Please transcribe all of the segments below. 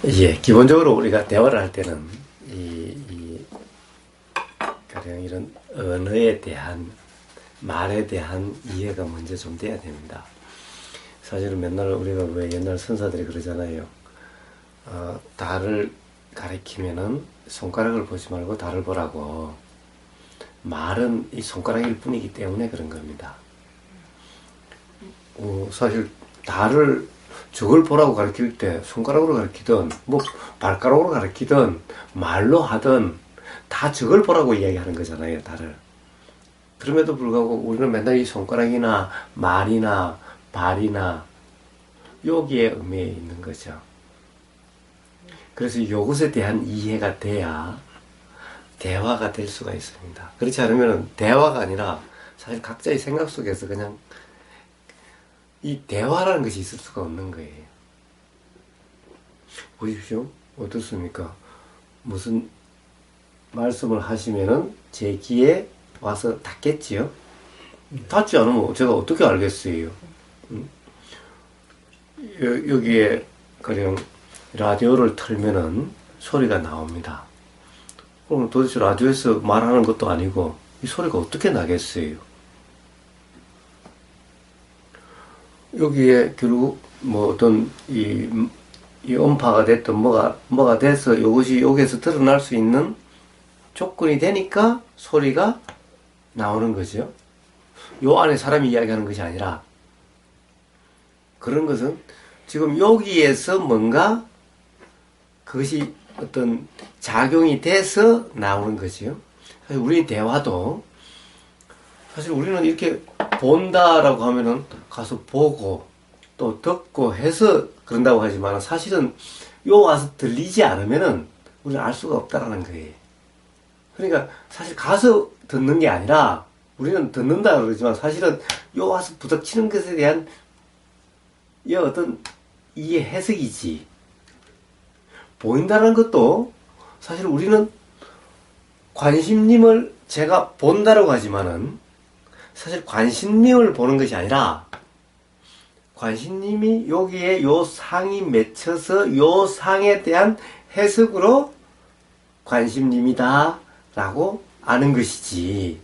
예, 기본적으로 우리가 대화를 할 때는 가령 이런 언어에 대한 말에 대한 이해가 먼저 좀 돼야 됩니다. 사실은 맨날 우리가 왜 옛날 선사들이 그러잖아요. 달을 가리키면은 손가락을 보지 말고 달을 보라고. 말은 이 손가락일 뿐이기 때문에 그런 겁니다. 사실 달을 저걸 보라고 가르칠 때 손가락으로 가르치든 뭐 발가락으로 가르치든 말로 하든 다 저걸 보라고 이야기하는 거잖아요, 달을. 그럼에도 불구하고 우리는 맨날 이 손가락이나 말이나 발이나 여기에 의미에 있는 거죠. 그래서 이것에 대한 이해가 돼야 대화가 될 수가 있습니다. 그렇지 않으면 대화가 아니라 사실 각자의 생각 속에서 그냥 이 대화라는 것이 있을 수가 없는 거예요. 보십시오. 어떻습니까? 무슨 말씀을 하시면은 제 귀에 와서 닿겠지요? 닿지 않으면 제가 어떻게 알겠어요? 여기에 가령 라디오를 틀면은 소리가 나옵니다. 그럼 도대체 라디오에서 말하는 것도 아니고 이 소리가 어떻게 나겠어요? 여기에 결국 뭐 어떤 이 음파가 됐든 뭐가 돼서 이것이 여기에서 드러날 수 있는 조건이 되니까 소리가 나오는 거죠. 요 안에 사람이 이야기하는 것이 아니라 그런 것은 지금 여기에서 뭔가 그것이 어떤 작용이 돼서 나오는 거죠. 사실 우리 대화도 사실 우리는 이렇게 본다라고 하면은 가서 보고 또 듣고 해서 그런다고 하지만 사실은 요 와서 들리지 않으면은 우리는 알 수가 없다라는 거예요. 그러니까 사실 가서 듣는 게 아니라 우리는 듣는다 그러지만 사실은 요 와서 부닥치는 것에 대한 이 어떤 이해 해석이지. 보인다는 것도 사실 우리는 관심님을 제가 본다라고 하지만은 사실 관심님을 보는 것이 아니라 관심님이 여기에 요 상이 맺혀서 요 상에 대한 해석으로 관심님이다 라고 아는 것이지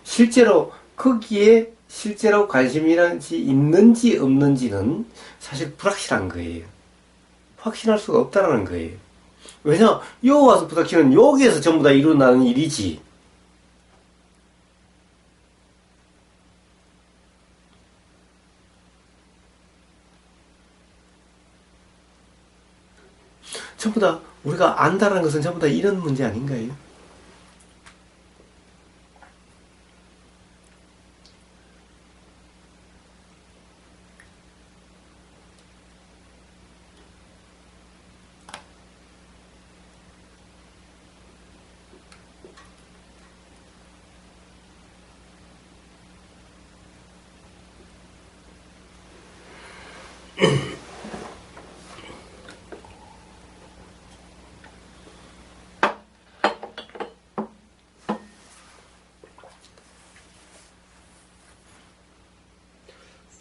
실제로 거기에 실제로 관심이라는 것이 있는지 없는지는 사실 불확실한 거예요. 확신할 수가 없다는 거예요. 왜냐? 요 와서 부닥치는 여기에서 전부 다 일어나는 일이지. 전부 다 우리가 안다는 것은 전부 다 이런 문제 아닌가요?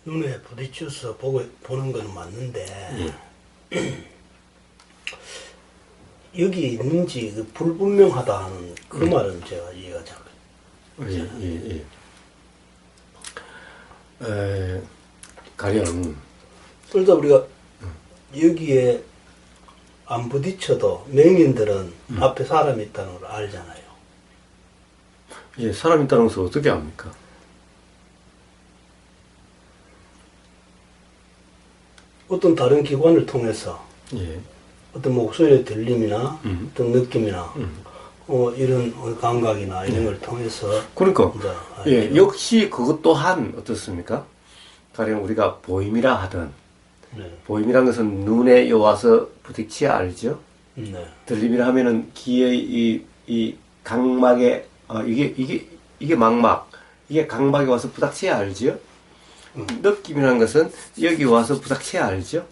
눈에 부딪혀서 보는 건 맞는데 여기 있는지 그 불분명하다는 그 말은 제가 이해가 잘 가령 그러다 우리가 여기에 안 부딪혀도 맹인들은 앞에 사람이 있다는 걸 알잖아요. 예, 사람 있다는 것을 어떻게 압니까? 어떤 다른 기관을 통해서 예. 어떤 목소리의 들림이나 어떤 느낌이나 이런 감각이나 이런 걸 통해서 그러니까 이제 예, 역시 그것 또한 어떻습니까? 가령 우리가 보임이라 하든 보임이란 것은 눈에 와서 부딪혀야 알죠. 들림이라 하면은 귀의 이 각막에 이게 망막 이게 각막에 와서 부닥쳐야 알죠. 느낌이라는 것은 여기 와서 부닥쳐야 알죠.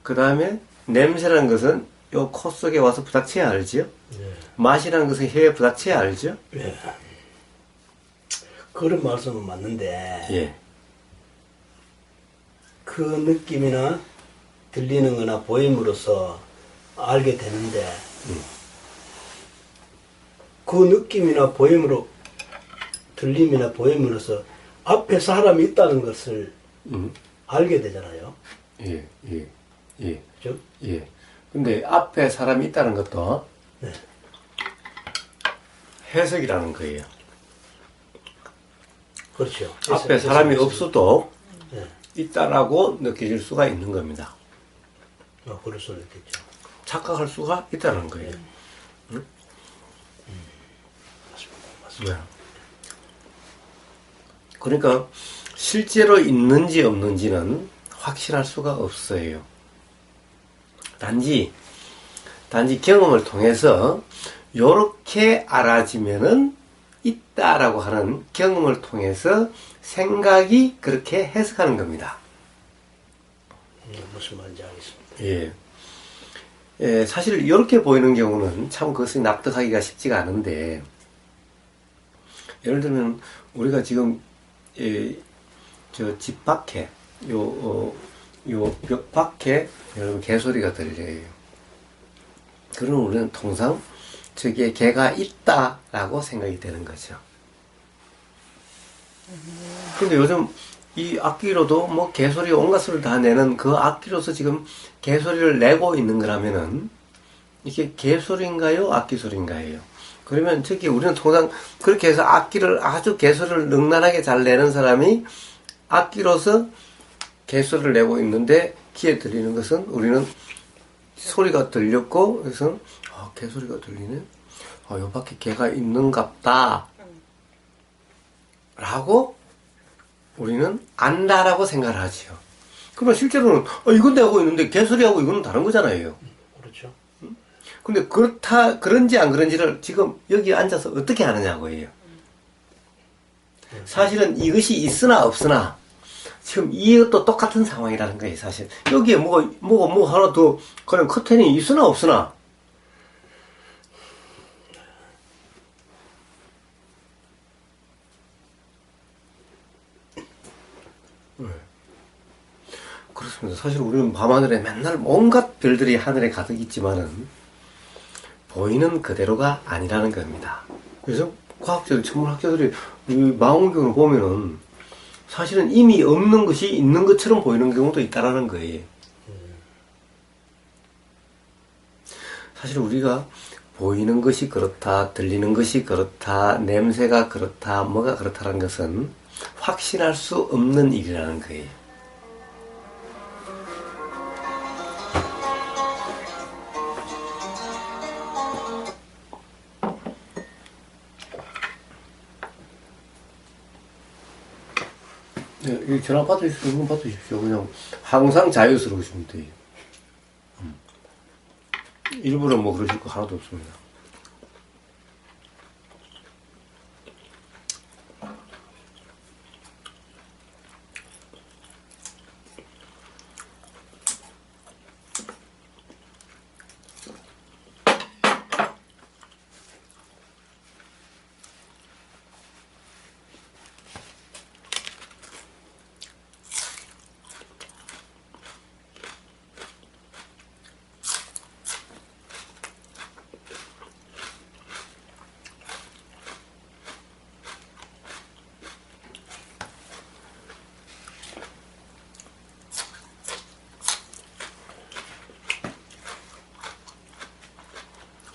그 다음에 냄새라는 것은 요 코 속에 와서 부닥쳐야 알죠. 맛이라는 것은 혀에 부닥쳐야 알죠. 그런 말씀은 맞는데 예. 그 느낌이나 들리는 거나 보임으로써 알게 되는데 그 느낌이나 보임으로 들림이나 보임으로써 앞에 사람이 있다는 것을 알게 되잖아요. 예, 예, 예, 그죠? 예. 근데 앞에 사람이 있다는 것도 네. 해석이라는 거예요. 그렇죠. 앞에 사람이 없어도 네. 있다라고 느껴질 수가 있는 겁니다. 그럴 수는 있겠죠. 착각할 수가 있다는 거예요. 응? 맞습니다. 네. 그러니까 실제로 있는지 없는지는 확신할 수가 없어요. 단지 경험을 통해서 요렇게 알아지면은 있다라고 하는 경험을 통해서 생각이 그렇게 해석하는 겁니다. 무슨 말인지 알겠습니다. 예. 예, 사실 이렇게 보이는 경우는 참 그것을 납득하기가 쉽지가 않은데, 예를 들면 우리가 지금 저 집 밖에 요 벽 밖에 여러분 개소리가 들려요. 그러면 우리는 통상 저기에 개가 있다라고 생각이 되는 거죠. 근데 요즘 이 악기로도 뭐 개소리 온갖 소리를 다 내는 그 악기로서 지금 개소리를 내고 있는 거라면은 이게 개소리인가요? 악기 소리인가요? 그러면 저기 우리는 통상 그렇게 해서 악기를 아주 개소리를 능란하게 잘 내는 사람이 악기로서 개소리를 내고 있는데 귀에 들리는 것은 우리는 소리가 들렸고 그래서 개소리가 들리네? 요 밖에 개가 있는갑다 라고 우리는 안다라고 생각을 하지요. 그러면 실제로는 이건 내가 하고 있는데 개소리하고 이거는 다른 거잖아요. 그렇죠. 근데 그런지 안 그런지를 지금 여기 앉아서 어떻게 하느냐고요. 사실은 이것이 있으나 없으나 지금 이것도 똑같은 상황이라는 거예요, 사실. 여기에 뭐가 하나 더, 그냥 커튼이 있으나 없으나. 네. 그렇습니다. 사실 우리는 밤하늘에 맨날 온갖 별들이 하늘에 가득 있지만은, 보이는 그대로가 아니라는 겁니다. 그래서 과학자들, 천문학자들이 이 망원경을 보면은, 사실은 이미 없는 것이 있는 것처럼 보이는 경우도 있다라는 거예요. 사실 우리가 보이는 것이 그렇다, 들리는 것이 그렇다, 냄새가 그렇다, 뭐가 그렇다는 것은 확신할 수 없는 일이라는 거예요. 네, 이 전화 받으시면 받으십시오. 그냥 항상 자유스러우시면 돼요. 일부러 뭐 그러실 거 하나도 없습니다.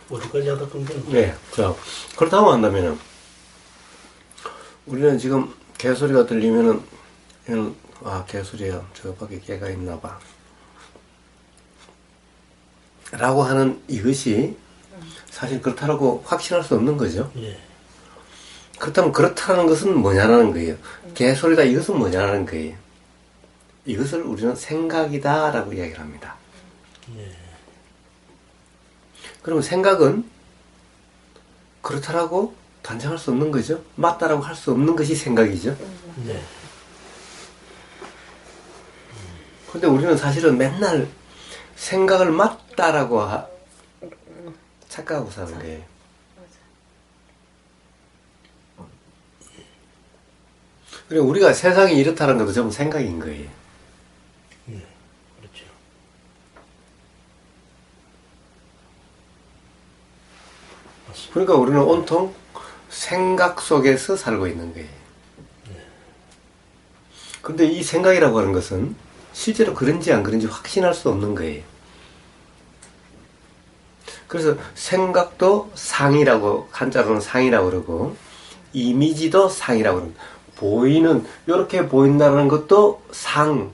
어디까지 하다 끊기는 거예요? 네, 자, 그렇다고 한다면은, 우리는 지금 개소리가 들리면은, 이건, 개소리야. 저 밖에 개가 있나 봐. 라고 하는 이것이 사실 그렇다라고 확신할 수 없는 거죠. 예. 그렇다면 그렇다는 것은 뭐냐라는 거예요. 개소리다 이것은 뭐냐라는 거예요. 이것을 우리는 생각이다 라고 이야기를 합니다. 예. 그러면 생각은 그렇다라고 단정할 수 없는 거죠. 맞다라고 할 수 없는 것이 생각이죠. 네. 근데 우리는 사실은 맨날 생각을 맞다라고 착각하고 사는 거예요. 그리고 우리가 세상이 이렇다는 것도 전부 생각인 거예요. 예. 그렇죠. 그러니까 우리는 온통 생각 속에서 살고 있는 거예요. 그런데 이 생각이라고 하는 것은 실제로 그런지 안 그런지 확신할 수 없는 거예요. 그래서 생각도 상이라고, 한자로는 상이라고 그러고, 이미지도 상이라고 그럽니다. 보이는, 이렇게 보인다는 것도 상,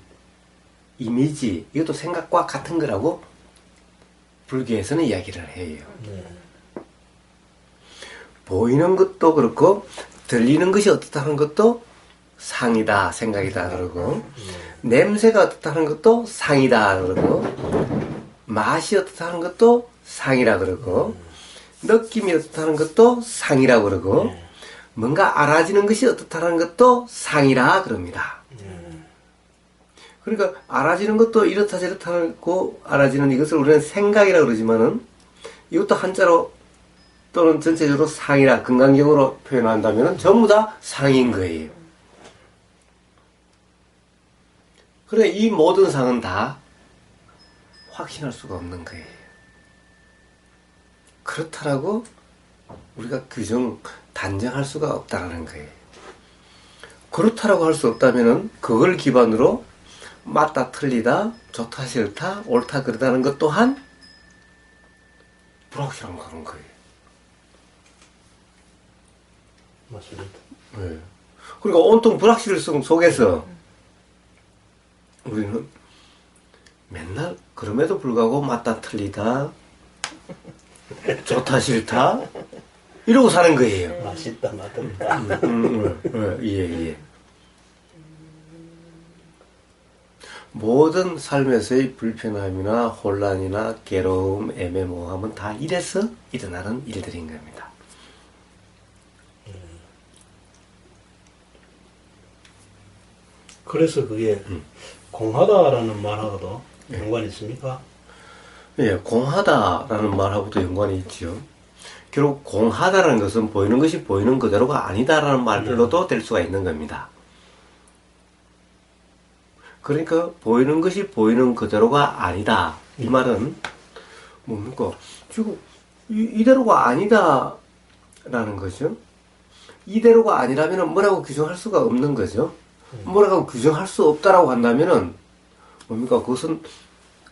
이미지, 이것도 생각과 같은 거라고 불교에서는 이야기를 해요. 보이는 것도 그렇고, 들리는 것이 어떻다는 것도 상이다, 생각이다 그러고, 냄새가 어떻다는 것도 상이다 그러고, 맛이 어떻다는 것도 상이라 그러고, 느낌이 어떻다는 것도 상이라 그러고, 뭔가 알아지는 것이 어떻다는 것도 상이라 그럽니다. 그러니까 알아지는 것도 이렇다 저렇다고 알아지는 이것을 우리는 생각이라 그러지만은, 이것도 한자로 또는 전체적으로 상이라 건강경으로 표현한다면 전부 다 상인 거예요. 그래, 이 모든 상은 다 확신할 수가 없는 거예요. 그렇다라고 우리가 단정할 수가 없다는 거예요. 그렇다라고 할 수 없다면은 그걸 기반으로 맞다 틀리다, 좋다 싫다, 옳다 그러다는 것 또한 불확실한 그런 거예요. 맞습니다. 네. 그러니까 온통 불확실성 속에서 우리는 맨날 그럼에도 불구하고 맞다 틀리다, 좋다 싫다 이러고 사는 거예요. 맛있다 맛없다. 예. 모든 삶에서의 불편함이나 혼란이나 괴로움, 애매모호함은 다 이래서 일어나는 일들인 겁니다. 그래서 그게 공하다라는 말하고도 연관이 있습니까? 예, 공하다라는 말하고도 연관이 있죠. 결국 공하다라는 것은 보이는 것이 보이는 그대로가 아니다라는 말로도 될 수가 있는 겁니다. 그러니까 보이는 것이 보이는 그대로가 아니다. 이 말은 뭡니까? 지금 이대로가 아니다라는 거죠. 이대로가 아니라면 뭐라고 규정할 수가 없는 거죠. 뭐라고 규정할 수 없다라고 한다면은 뭡니까? 그것은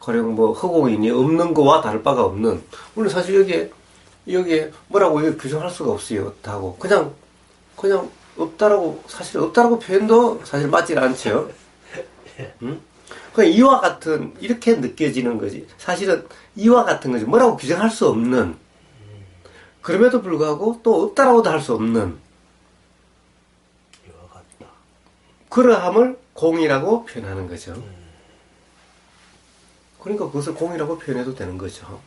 가령 뭐 허공이니 없는 거와 다를 바가 없는. 물론 사실 여기에 뭐라고 규정할 수가 없어요. 없다고. 그냥 없다라고, 사실 없다라고 표현도 사실 맞질 않죠. 응? 그냥 이와 같은, 이렇게 느껴지는 거지. 사실은 이와 같은 거지. 뭐라고 규정할 수 없는. 그럼에도 불구하고 또 없다라고도 할 수 없는. 이와 같다. 그러함을 공이라고 표현하는 거죠. 그러니까 그것을 공이라고 표현해도 되는 거죠.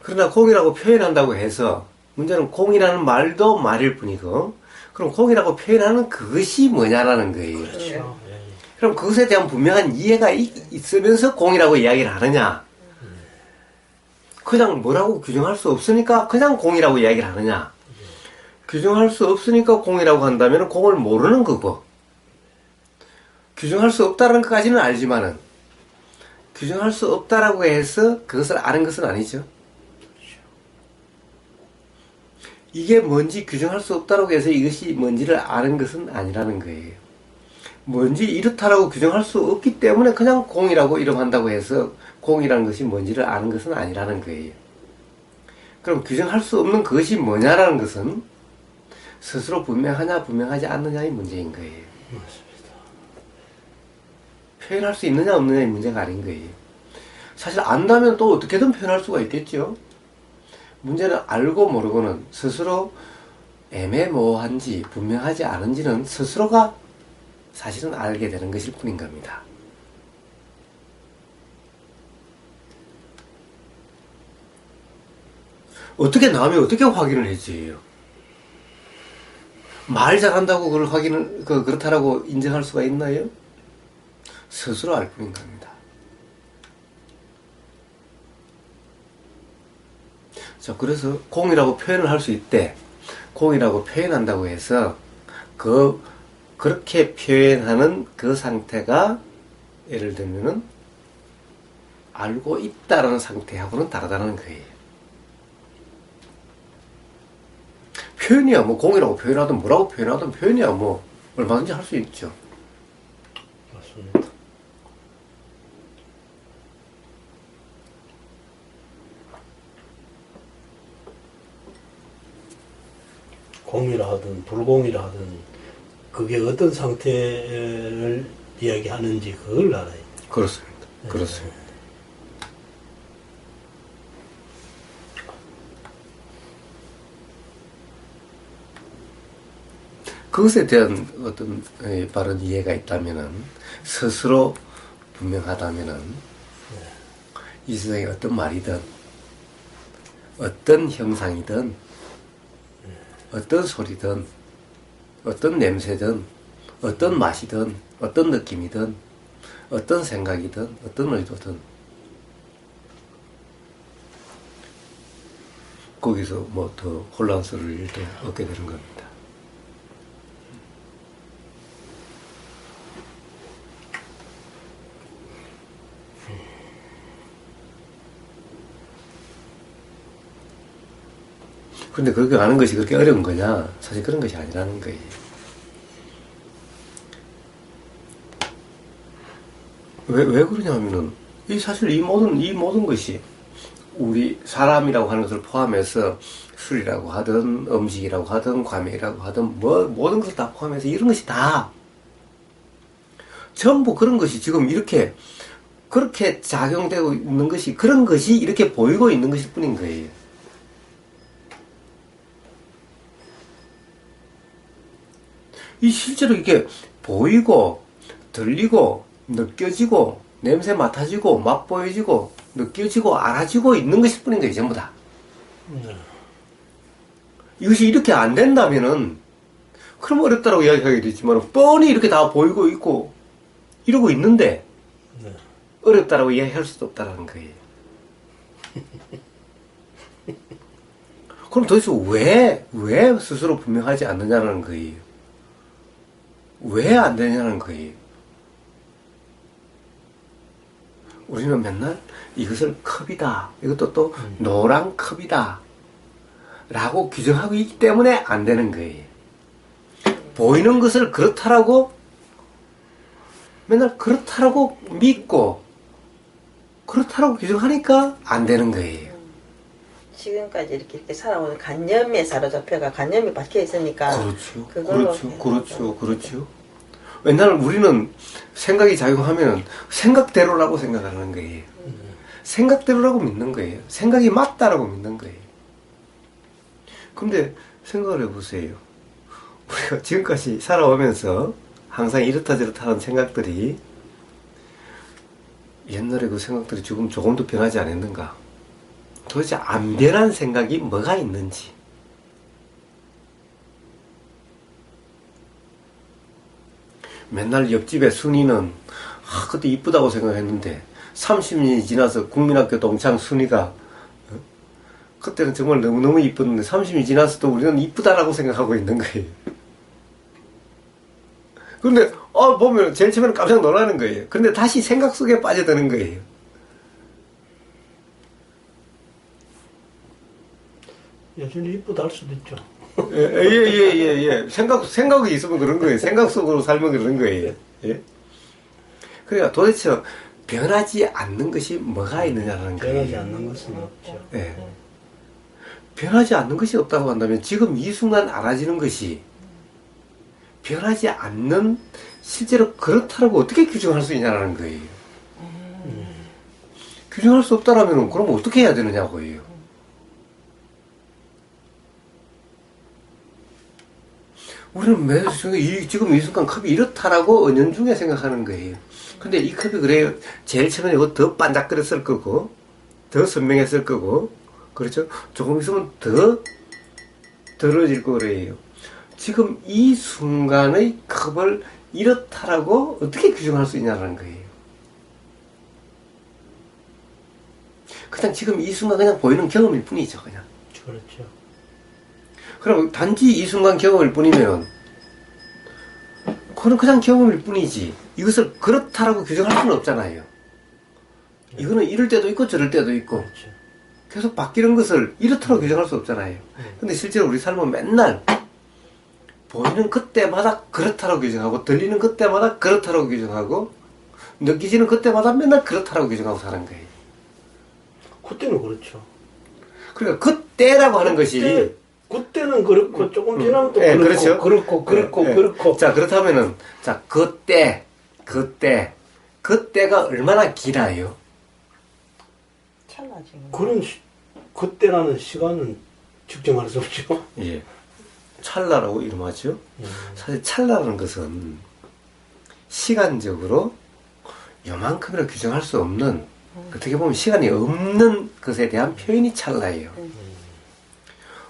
그러나 공이라고 표현한다고 해서 문제는 공이라는 말도 말일 뿐이고, 그럼 공이라고 표현하는 그것이 뭐냐라는 거예요. 그렇죠. 그럼 그것에 대한 분명한 이해가 있으면서 공이라고 이야기를 하느냐? 그냥 뭐라고 규정할 수 없으니까 그냥 공이라고 이야기를 하느냐? 규정할 수 없으니까 공이라고 한다면 공을 모르는 거고, 규정할 수 없다는 것까지는 알지만은 규정할 수 없다라고 해서 그것을 아는 것은 아니죠. 이게 뭔지 규정할 수 없다라고 해서 이것이 뭔지를 아는 것은 아니라는 거예요. 뭔지 이렇다라고 규정할 수 없기 때문에 그냥 공이라고 이름한다고 해서 공이라는 것이 뭔지를 아는 것은 아니라는 거예요. 그럼 규정할 수 없는 그것이 뭐냐라는 것은 스스로 분명하냐 분명하지 않느냐의 문제인 거예요. 맞습니다. 표현할 수 있느냐 없느냐의 문제가 아닌 거예요. 사실 안다면 또 어떻게든 표현할 수가 있겠죠. 문제는 알고 모르고는 스스로 애매모호한지 분명하지 않은지는 스스로가 사실은 알게 되는 것일 뿐인 겁니다. 어떻게 남이 어떻게 확인을 해줘요? 말 잘한다고 그걸 그렇다라고 인정할 수가 있나요? 스스로 알 뿐인 겁니다. 자, 그래서 공이라고 표현을 할 수 있대. 공이라고 표현한다고 해서 그렇게 표현하는 그 상태가 예를 들면은 알고 있다라는 상태하고는 다르다는 거예요. 표현이야 뭐 공이라고 표현하든 뭐라고 표현하든 표현이야 뭐 얼마든지 할 수 있죠. 맞습니다. 공이라 하든 불공이라 하든 그게 어떤 상태를 이야기하는지 그걸 알아야 돼. 그렇습니다. 그렇습니다. 그것에 대한 어떤 바른 이해가 있다면은 스스로 분명하다면은 이 세상에 어떤 말이든 어떤 형상이든 어떤 소리든 어떤 냄새든 어떤 맛이든 어떤 느낌이든 어떤 생각이든 어떤 의도든 거기서 뭐 더 혼란스러울 일도 없게 되는 겁니다. 근데 그렇게 아는 것이 그렇게 어려운 거냐? 사실 그런 것이 아니라는 거예요. 왜 그러냐면은, 사실 이 모든 것이, 우리 사람이라고 하는 것을 포함해서 술이라고 하든, 음식이라고 하든, 과메이라고 하든, 모든 것을 다 포함해서 이런 것이 다, 전부 그런 것이 지금 이렇게, 그렇게 작용되고 있는 것이, 그런 것이 이렇게 보이고 있는 것일 뿐인 거예요. 실제로 이게 보이고, 들리고, 느껴지고, 냄새 맡아지고, 맛보여지고, 느껴지고, 알아지고 있는 것일 뿐인 거예요, 전부 다. 이것이 이렇게 안 된다면은, 그럼 어렵다라고 이야기하게 되지만, 뻔히 이렇게 다 보이고 있고, 이러고 있는데, 어렵다라고 이야기할 수도 없다라는 거예요. 그럼 도대체 왜 스스로 분명하지 않느냐는 거예요. 왜 안 되냐는 거예요. 우리는 맨날 이것을 컵이다. 이것도 또 노란 컵이다. 라고 규정하고 있기 때문에 안 되는 거예요. 보이는 것을 그렇다라고 맨날 그렇다라고 믿고 그렇다라고 규정하니까 안 되는 거예요. 지금까지 이렇게 살아오는 관념에 사로잡혀가 관념이 박혀 있으니까 그렇죠. 옛날 우리는 생각이 작용하면 생각대로라고 생각하는 거예요. 생각대로라고 믿는 거예요. 생각이 맞다라고 믿는 거예요. 근데 생각을 해보세요. 우리가 지금까지 살아오면서 항상 이렇다 저렇다 하는 생각들이 옛날에 그 생각들이 지금 조금도 변하지 않았는가? 도대체 안 변한 생각이 뭐가 있는지. 맨날 옆집에 순이는 그때 이쁘다고 생각했는데 30년이 지나서 국민학교 동창 순이가 그때는 정말 너무너무 이뻤는데 30년이 지나서도 우리는 이쁘다라고 생각하고 있는 거예요. 그런데 보면 제일 처음에는 깜짝 놀라는 거예요. 근데 다시 생각 속에 빠져드는 거예요. 여전히 이쁘다 할 수도 있죠. 예. 생각이 있으면 그런 거예요. 생각 속으로 살면 그런 거예요. 예? 그러니까 도대체 변하지 않는 것이 뭐가 있느냐는 거예요. 변하지 않는 것은 없죠. 예. 변하지 않는 것이 없다고 한다면 지금 이 순간 알아지는 것이 변하지 않는 실제로 그렇다라고 어떻게 규정할 수 있냐는 거예요. 규정할 수 없다라면 그럼 어떻게 해야 되느냐고요. 우리는 매 지금 이 순간 컵이 이렇다라고 은연중에 생각하는 거예요. 근데 이 컵이 그래요. 제일 처음에 이거 더 반짝거렸을 거고, 더 선명했을 거고, 그렇죠? 조금 있으면 더 더러워질 거 그래요. 지금 이 순간의 컵을 이렇다라고 어떻게 규정할 수 있냐는 거예요. 그냥 지금 이 순간 그냥 보이는 경험일 뿐이죠, 그냥. 그렇죠. 그럼 단지 이 순간 경험일 뿐이면 그건 그냥 경험일 뿐이지 이것을 그렇다라고 규정할 수는 없잖아요. 이거는 이럴 때도 있고 저럴 때도 있고 그렇죠. 계속 바뀌는 것을 이렇다고 규정할 수 없잖아요. 근데 실제로 우리 삶은 맨날 보이는 그때마다 그렇다고 규정하고 들리는 그때마다 그렇다고 규정하고 느끼지는 그때마다 맨날 그렇다고 규정하고 사는 거예요. 그때는 그렇죠. 그러니까 그때라고 하는 것이 그때는 그렇고 조금 지나면 또 예, 그렇고 그렇죠. 그렇고 예. 그렇고 자, 그렇다면은 자, 그때가 얼마나 길어요? 찰나지. 그런 그때라는 시간은 측정할 수 없죠. 예. 찰나라고 이름하죠. 사실 찰나라는 것은 시간적으로 요만큼이라 규정할 수 없는 어떻게 보면 시간이 없는 것에 대한 표현이 찰나예요.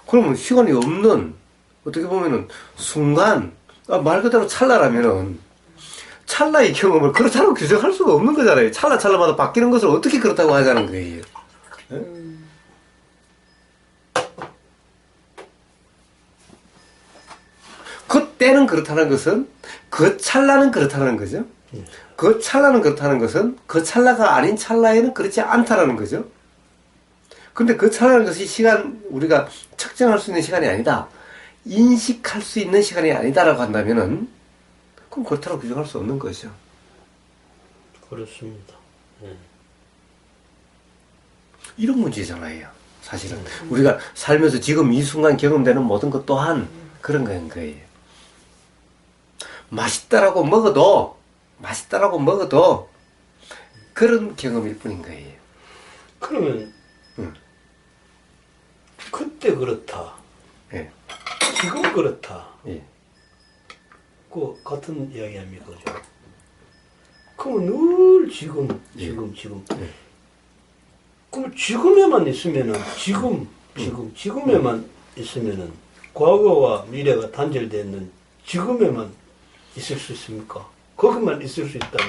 그러면 시간이 없는 어떻게 보면은 순간 말 그대로 찰나라면은 찰나의 경험을 그렇다고 규정할 수가 없는 거잖아요. 찰나마다 바뀌는 것을 어떻게 그렇다고 하자는 거예요. 그때는 그렇다는 것은 그 찰나는 그렇다는 거죠. 그 찰나는 그렇다는 것은 그 찰나가 아닌 찰나에는 그렇지 않다라는 거죠. 근데 그 찰나는 것이 우리가 측정할 수 있는 시간이 아니다. 인식할 수 있는 시간이 아니다라고 한다면은 그럼 그렇다고 규정할 수 없는 거죠. 그렇습니다. 이런 문제잖아요. 사실은 우리가 살면서 지금 이 순간 경험되는 모든 것 또한 그런 거예요. 맛있다라고 먹어도 그런 경험일 뿐인 거예요. 그러면 그때 그렇다. 예. 지금 그렇다. 예. 그 같은 이야기 아닙니까? 그죠? 그러면 늘 지금. 예. 그럼 지금에만 있으면은 지금에만 있으면은 과거와 미래가 단절되어 있는 지금에만 있을 수 있습니까? 거기만 있을 수 있다면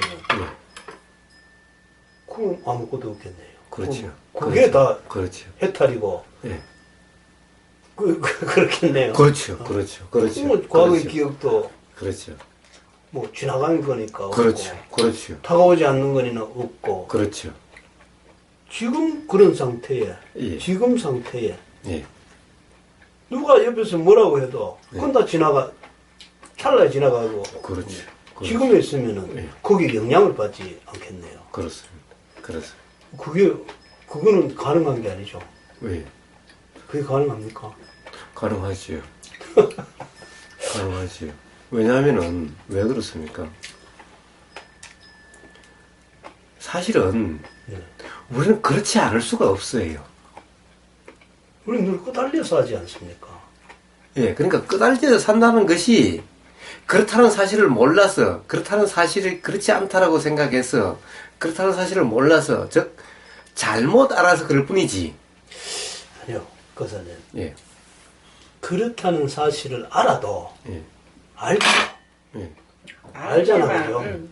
그럼 아무것도 없겠네요. 그렇죠. 그게 다 그렇죠. 해탈이고 예. 그렇겠네요. 그렇죠. 그러면 과거의 기억도 그렇죠. 뭐 지나간 거니까 없고 그렇죠. 다가오지 않는 거니까 없고 그렇죠. 지금 그런 상태에 예. 지금 상태에 예. 누가 옆에서 뭐라고 해도 그건 다 찰나에 지나가고 그렇죠. 지금에 있으면은 예. 거기에 영향을 받지 않겠네요. 그렇습니다. 그거는 가능한 게 아니죠. 왜? 그게 가능합니까? 가능하지요. 가능하지요. 왜냐하면은 왜 그렇습니까? 사실은 네. 우리는 그렇지 않을 수가 없어요. 우리 늘 끄달려서 하지 않습니까? 예, 그러니까 끄달려 산다는 것이 그렇다는 사실을 몰라서, 그렇다는 사실이 그렇지 않다라고 생각해서, 그렇다는 사실을 몰라서, 즉 잘못 알아서 그럴 뿐이지. 아니요, 그것은 예, 그렇다는 사실을 알아도 예, 알죠. 예, 알잖아요.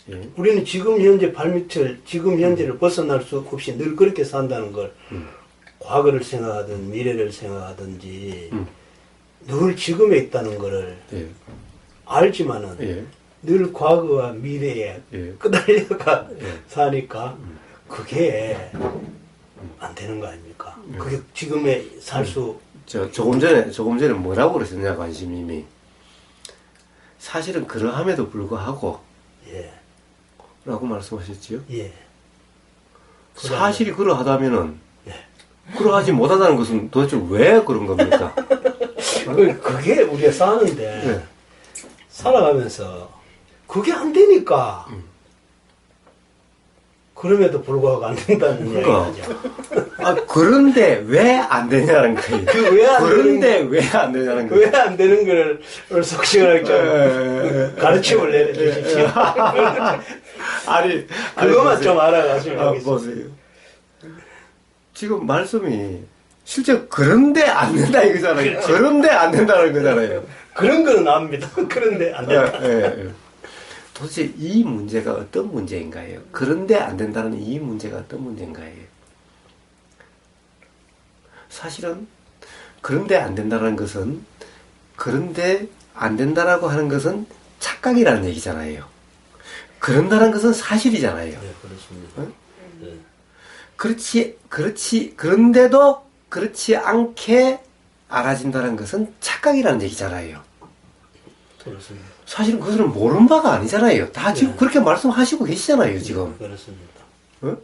예, 우리는 지금 현재 발밑을 지금 현재를 벗어날 수 없이 늘 그렇게 산다는 걸 과거를 생각하든 미래를 생각하든지 늘 지금에 있다는 거를 예, 알지만은 예, 늘 과거와 미래에 예. 끄달려가 사니까 그게 안 되는 거 아닙니까? 그게 지금에 살 수 조금 전에 뭐라고 그러셨냐, 관심님이. 사실은 그러함에도 불구하고, 예, 라고 말씀하셨지요? 예. 사실이 그러하다면은, 예. 그러하지 못하다는 것은 도대체 왜 그런 겁니까? 그게 우리가 사는데 예. 살아가면서 그게 안 되니까 그럼에도 불구하고 안 된다는 그러니까. 이야기죠. 그런데 왜 안 되냐는 거예요. 그런데 왜 안 되냐는 거예요. 왜 안 되는 거를 속시원하게 좀 가르침을 내려주십시오. 아니, 그것만 보세요. 좀 알아가시면 알겠습니다. 보세요. 지금 말씀이 실제 그런데 안 된다 이거잖아요. 그런데 안 된다는 거잖아요. 그런 거는 압니다. 그런데 안 된다. 예. 도대체 이 문제가 어떤 문제인가요? 그런데 안 된다는 이 문제가 어떤 문제인가요? 사실은 그런데 안 된다는 것은 그런데 안 된다라고 하는 것은 착각이라는 얘기잖아요. 그런다는 것은 사실이잖아요. 네, 그렇습니다. 어? 네. 그런데도 그렇지 않게 알아진다는 것은 착각이라는 얘기잖아요. 그렇습니다. 사실은 그것은 모르는 바가 아니잖아요. 다 지금 네. 그렇게 말씀하시고 계시잖아요, 지금. 그렇습니다. 어?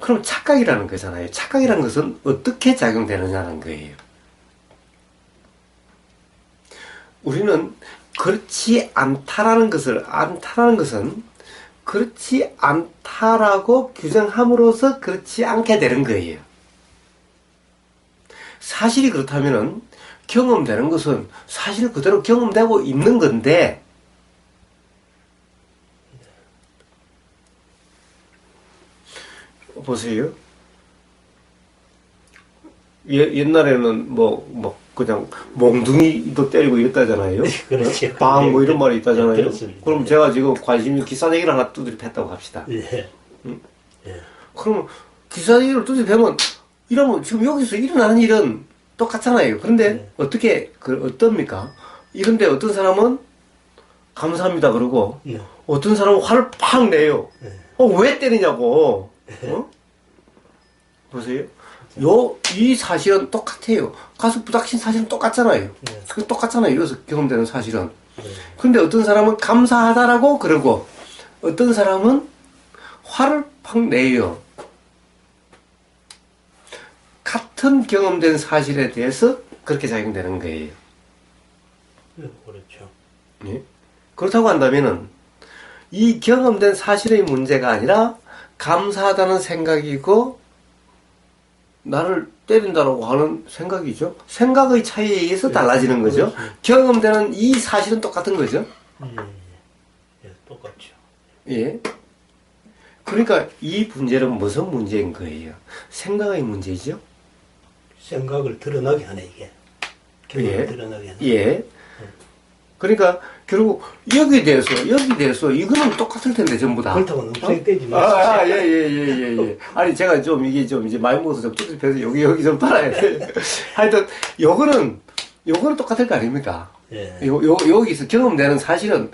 그럼 착각이라는 거잖아요. 착각이라는 것은 어떻게 작용되느냐는 거예요. 우리는 그렇지 않다라는 것은 그렇지 않다라고 규정함으로써 그렇지 않게 되는 거예요. 사실이 그렇다면은 경험되는 것은 사실 그대로 경험되고 있는 건데, 보세요. 옛날에는 그냥 몽둥이도 때리고 이랬다잖아요. 그렇죠. 방 이런 말이 있다잖아요. 그렇습니다. 그럼 제가 지금 관심 있는 기사얘기를 하나 두드려 팼다고 합시다. 예. 그러면 기사얘기를 두드려 패면 이러면 지금 여기서 일어나는 일은 똑같잖아요. 그런데 어떻게 어떻습니까? 이런데 어떤 사람은 감사합니다 그러고 예. 어떤 사람은 화를 팍 내요. 왜 때리냐고. 보세요. 이 사실은 똑같아요. 가서 부닥친 사실은 똑같잖아요. 그 똑같잖아요. 여기서 경험되는 사실은. 근데 어떤 사람은 감사하다라고 그러고, 어떤 사람은 화를 팍 내요. 같은 경험된 사실에 대해서 그렇게 작용되는 거예요. 그렇죠. 예? 그렇다고 한다면은, 이 경험된 사실의 문제가 아니라, 감사하다는 생각이고, 나를 때린다라고 하는 생각이죠. 생각의 차이에 의해서 달라지는 거죠. 경험되는 이 사실은 똑같은 거죠. 똑같죠. 예. 그러니까 이 문제는 무슨 문제인 거예요? 생각의 문제죠. 생각을 드러나게 하네, 이게. 경험을 드러나게 하네. 예. 그러니까 결국 여기에 대해서 이거는 똑같을 텐데 전부 다. 그렇다고 너무 세게 떼지 마세요. 예. 아니 제가 좀 이게 좀 이제 많이 먹어서 좀 뚜렷해서 여기 좀 따라야 돼. 하여튼 요거는 똑같을 거 아닙니까? 예. 여기서 경험되는 사실은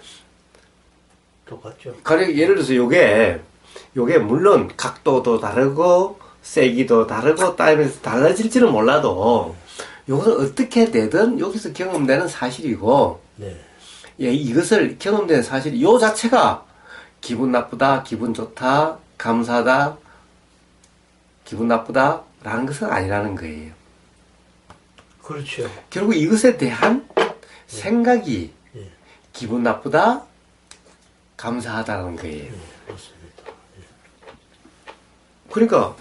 똑같죠. 가령 예를 들어서 요게 물론 각도도 다르고 세기도 다르고 따위면서 달라질지는 몰라도 요것은 어떻게 되든 여기서 경험되는 사실이고, 네. 예, 이것을 경험된 사실, 요 자체가 기분 나쁘다, 기분 좋다, 감사하다, 기분 나쁘다, 라는 것은 아니라는 거예요. 그렇죠. 결국 이것에 대한 생각이 예. 기분 나쁘다, 감사하다는 거예요. 그렇습니다. 그러니까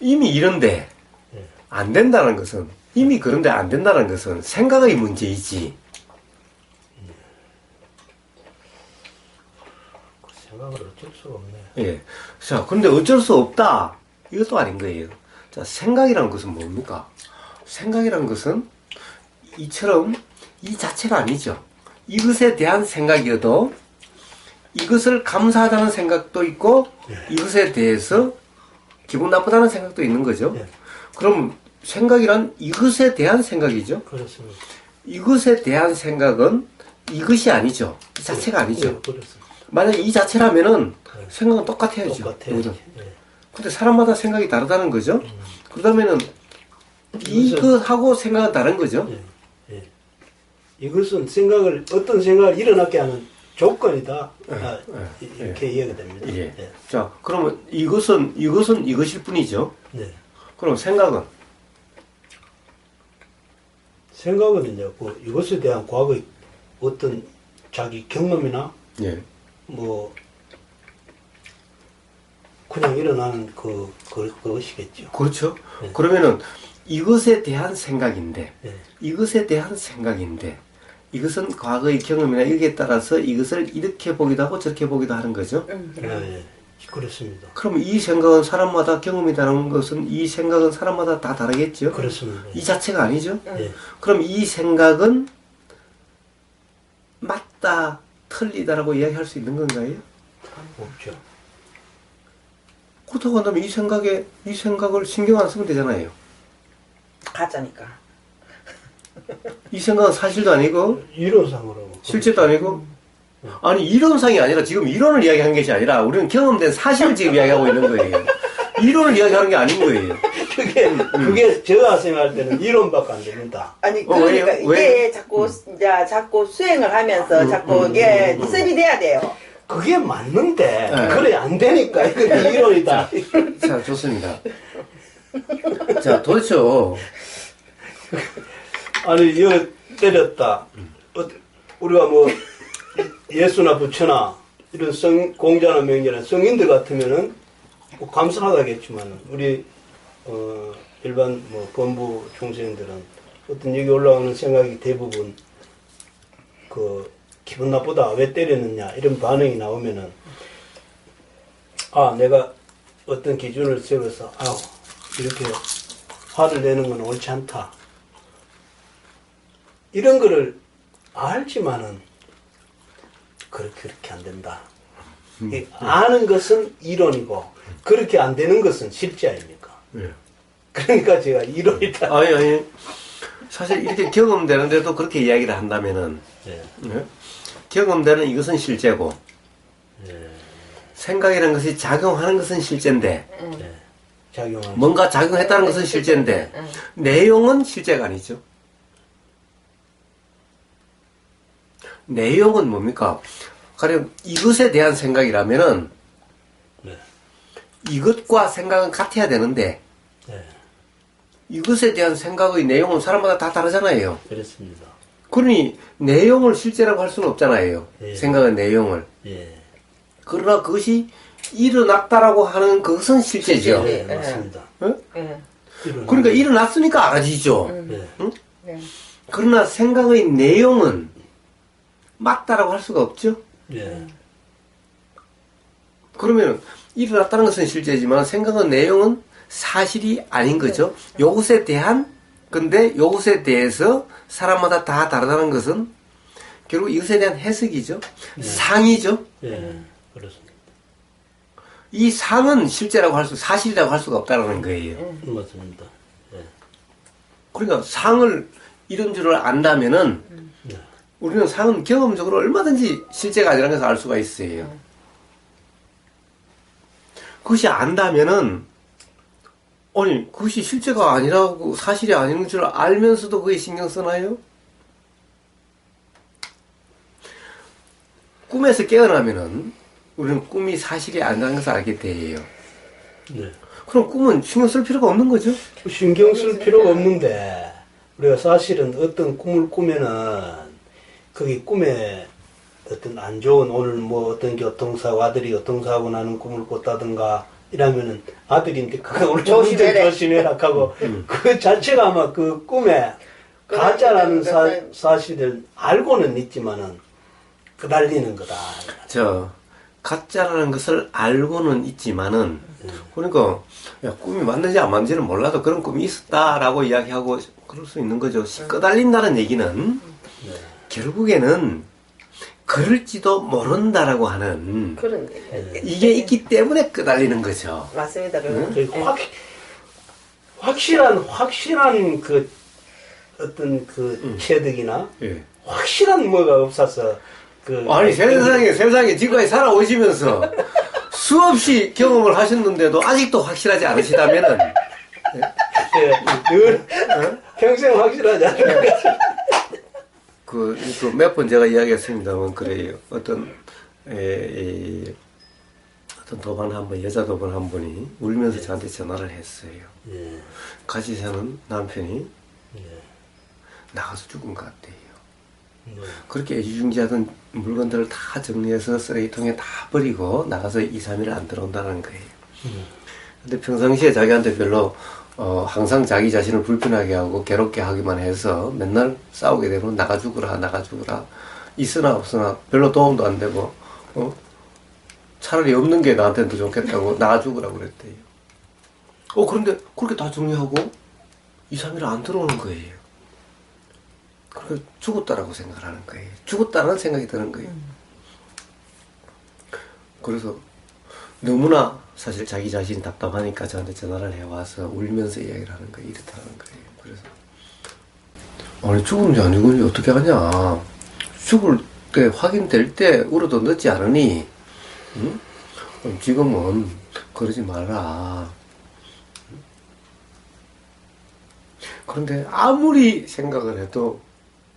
이미 이런데 예. 안 된다는 것은, 이미 그런데 안 된다는 것은 생각의 문제이지. 그 생각을 어쩔 수가 없네. 예. 자, 그런데 어쩔 수 없다. 이것도 아닌 거예요. 자, 생각이라는 것은 뭡니까? 생각이라는 것은 이처럼 이 자체가 아니죠. 이것에 대한 생각이어도 이것을 감사하다는 생각도 있고 이것에 대해서 기분 나쁘다는 생각도 있는 거죠. 예. 그럼 생각이란 이것에 대한 생각이죠. 그렇습니다. 이것에 대한 생각은 이것이 아니죠. 이 자체가 아니죠. 예, 그렇습니다. 만약 이 자체라면은 생각은 똑같아야죠. 똑같아야지. 예. 근데 사람마다 생각이 다르다는 거죠. 그러면은 이것하고 생각은 다른 거죠. 예. 예. 이것은 어떤 생각을 일어나게 하는 조건이다. 이렇게 이해가 됩니다. 예. 예. 자, 그러면 이것은 이것일 뿐이죠. 네. 그럼 생각은 생각은 이것에 대한 과거의 어떤 자기 경험이나 예. 뭐 그냥 일어나는 그것이겠죠. 그렇죠. 네. 그러면은 이것에 대한 생각인데 네. 이것은 과거의 경험이나 여기에 따라서 이것을 이렇게 보기도 하고 저렇게 보기도 하는 거죠. 예, 그렇습니다. 그럼 이 생각은 사람마다 경험이 다른 것은 이 생각은 사람마다 다 다르겠죠. 그렇습니다. 이 자체가 아니죠. 예. 그럼 이 생각은 맞다, 틀리다라고 이야기할 수 있는 건가요? 없죠. 그렇다고 한다면 이 생각을 신경 안 쓰면 되잖아요. 가짜니까. 이 생각은 사실도 아니고 이론상으로 실제도 아니고 아니, 이론상이 아니라 지금 이론을 이야기한 것이 아니라 우리는 경험된 사실을 지금 이야기하고 있는 거예요. 이론을 이야기하는 게 아닌 거예요. 그게 제가 생각할 때는 이론밖에 안 됩니다. 아니 그러니까 왜요? 이게 왜? 자꾸 수행을 하면서 자꾸 이게 니습이 돼야 돼요. 그게 맞는데 네. 그래 안 되니까 이게 이론이다. 자, 좋습니다. 자, 도대체, 아니 이거 때렸다. 우리가 뭐 예수나 부처나 이런 공자나 명제나 성인들 같으면은 뭐 감사하다겠지만 우리 일반 뭐 건부 중생들은 어떤 여기 올라오는 생각이 대부분 그 기분 나쁘다 왜 때렸느냐 이런 반응이 나오면은 아 내가 어떤 기준을 세워서 아 이렇게 화를 내는 건 옳지 않다 이런 거를 알지만은 그렇게 안 된다. 이 아는 것은 이론이고 그렇게 안 되는 것은 실제 아닙니까? 예. 그러니까 제가 이론이다. 아니. 사실 이렇게 경험되는데도 그렇게 이야기를 한다면은, 예. 예? 경험되는 이것은 실제고, 예. 생각이라는 것이 작용하는 것은 실제인데, 예. 작용하는 뭔가 작용했다는 것은 실제인데, 내용은 실제가 아니죠. 내용은 뭡니까? 가령 이것에 대한 생각이라면은, 네. 이것과 생각은 같아야 되는데, 네. 이것에 대한 생각의 내용은 사람마다 다 다르잖아요. 그렇습니다. 그러니 내용을 실제라고 할 수는 없잖아요. 예. 생각의 내용을. 예. 그러나 그것이 일어났다라고 하는 그것은 실제죠. 실제. 예, 맞습니다. 응? 예. 그러니까 일어났으니까 알아지죠. 예. 응? 네. 그러나 생각의 내용은 맞다라고 할 수가 없죠. 예. 그러면 일어났다는 것은 실제지만 생각의 내용은 사실이 아닌 거죠. 요것에 대한 근데 요것에 대해서 사람마다 다 다르다는 것은 결국 이것에 대한 해석이죠. 상이죠. 예. 그렇습니다. 이 상은 실제라고 할 수, 사실이라고 할 수가 없다는 거예요. 맞습니다. 예. 그러니까 상을 이런 줄을 안다면은 네. 우리는 상은 경험적으로 얼마든지 실제가 아니라는 것을 알 수가 있어요. 그것이 안다면은 아니 그것이 실제가 아니라고 사실이 아닌 줄 알면서도 그게 신경 쓰나요? 꿈에서 깨어나면은 우리는 꿈이 사실이 아니라는 것을 알게 돼요. 네. 그럼 꿈은 신경 쓸 필요가 없는 거죠? 신경 쓸 필요가 없는데 우리가 사실은 어떤 꿈을 꾸면은 거기 꿈에 어떤 안 좋은 오늘 뭐 어떤 교통사고 아들이 교통사고 나는 꿈을 꿨다든가 이러면은 아들인데 그거 오늘 조심해라. 조심해라 하고 그 자체가 아마 그 꿈에 가짜라는 사실을 알고는 있지만은 그달리는 거다. 가짜라는 것을 알고는 있지만은 그러니까 야, 꿈이 맞는지 안 맞는지는 몰라도 그런 꿈이 있었다라고 이야기하고 그럴 수 있는 거죠. 끄달린다는 얘기는 결국에는 그럴지도 모른다라고 하는 그런 이게 있기 때문에 끄달리는 거죠. 맞습니다. 그건. 확실한 그 어떤 그 체득이나 예. 확실한 뭐가 없어서 그 아니 세상에 지금까지 살아오시면서 수없이 경험을 하셨는데도 아직도 확실하지 않으시다면은 늘 평생 확실하지 않은 거죠. 그 몇 번 제가 이야기했습니다만 그래요. 어떤 도반 한 분, 여자 도반 한 분이 울면서 저한테 전화를 했어요. 예. 같이 사는 남편이 예. 나가서 죽은 것 같대요. 네. 그렇게 애지중지하던 물건들을 다 정리해서 쓰레기통에 다 버리고 나가서 2, 3일 안 들어온다는 거예요. 근데 평상시에 자기한테 별로 항상 자기 자신을 불편하게 하고 괴롭게 하기만 해서 맨날 싸우게 되면 나가 죽으라 있으나 없으나 별로 도움도 안 되고 차라리 없는 게 나한테는 더 좋겠다고 나가 죽으라 그랬대요. 그런데 그렇게 다 정리하고 2, 3일 안 들어오는 거예요. 그래서 죽었다라고 생각을 하는 거예요. 죽었다는 생각이 드는 거예요. 그래서 너무나 사실 자기 자신이 답답하니까 저한테 전화를 해와서 울면서 이야기를 하는 거예요. 이렇다는 거예요. 그래서 아니 죽은지 안 죽은지 어떻게 하냐. 그 확인될 때 울어도 늦지 않으니, 응? 지금은 그러지 말라. 그런데 아무리 생각을 해도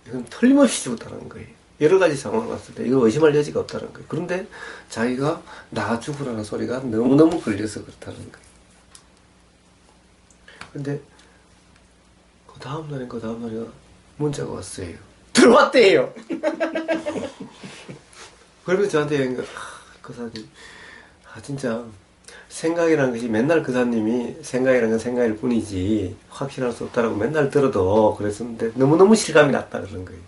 이건 틀림없이 죽었다는 거예요. 여러 가지 상황을 봤을 때 이거 의심할 여지가 없다는 거예요. 그런데 자기가 나 죽으라는 소리가 너무너무 걸려서 그렇다는 거예요. 그런데 그 다음날에 문자가 왔어요. 들어왔대요. 그러면서 저한테 그사님, 진짜 생각이라는 것이 맨날 그사님이 생각이라는 건 생각일 뿐이지 확신할 수 없다라고 맨날 들어도 그랬었는데 너무너무 실감이 났다 그런 거예요.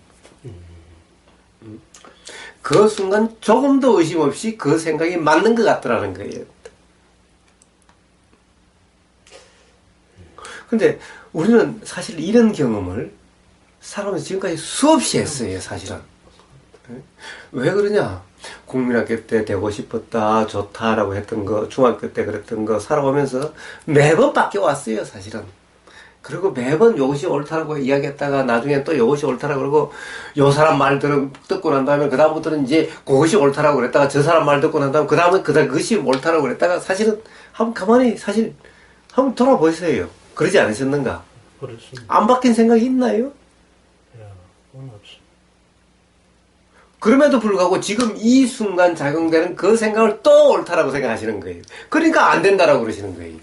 그 순간 조금도 의심 없이 그 생각이 맞는 것 같더라는 거예요. 근데 우리는 사실 이런 경험을 살아오면서 지금까지 수없이 했어요, 사실은. 왜 그러냐? 국민학교 때 되고 싶었다, 좋다라고 했던 거, 중학교 때 그랬던 거 살아오면서 매번 바뀌어왔어요, 사실은. 그리고 매번 이것이 옳다라고 이야기했다가 나중에 또 이것이 옳다라고 그러고 요 사람 말 듣고 난 다음에 그다음부터는 이제 그것이 옳다라고 그랬다가 저 사람 말 듣고 난 다음에 그다음에 그것이 옳다라고 그랬다가 사실은 한번 가만히 사실 한번 돌아보세요. 그러지 않으셨는가? 그렇습니다. 안 바뀐 생각이 있나요? 야, 그건 없어. 그럼에도 불구하고 지금 이 순간 작용되는 그 생각을 또 옳다라고 생각하시는 거예요. 그러니까 안 된다라고 그러시는 거예요.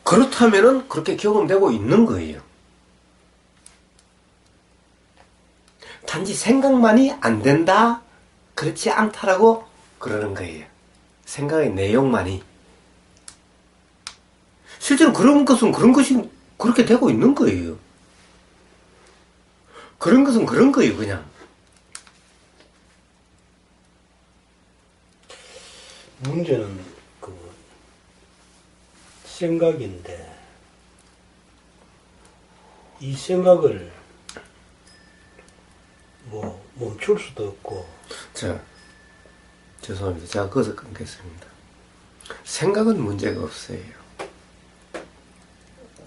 그렇다면은 그렇게 경험되고 있는 거예요. 단지 생각만이 안 된다, 그렇지 않다라고 그러는 거예요. 생각의 내용만이. 실제로 그런 것은 그런 것이 그렇게 되고 있는 거예요. 그런 것은 그런 거예요, 그냥. 문제는 그 생각인데 이 생각을 뭐 멈출 수도 없고. 자, 죄송합니다. 제가 거기서 끊겠습니다. 생각은 문제가 없어요.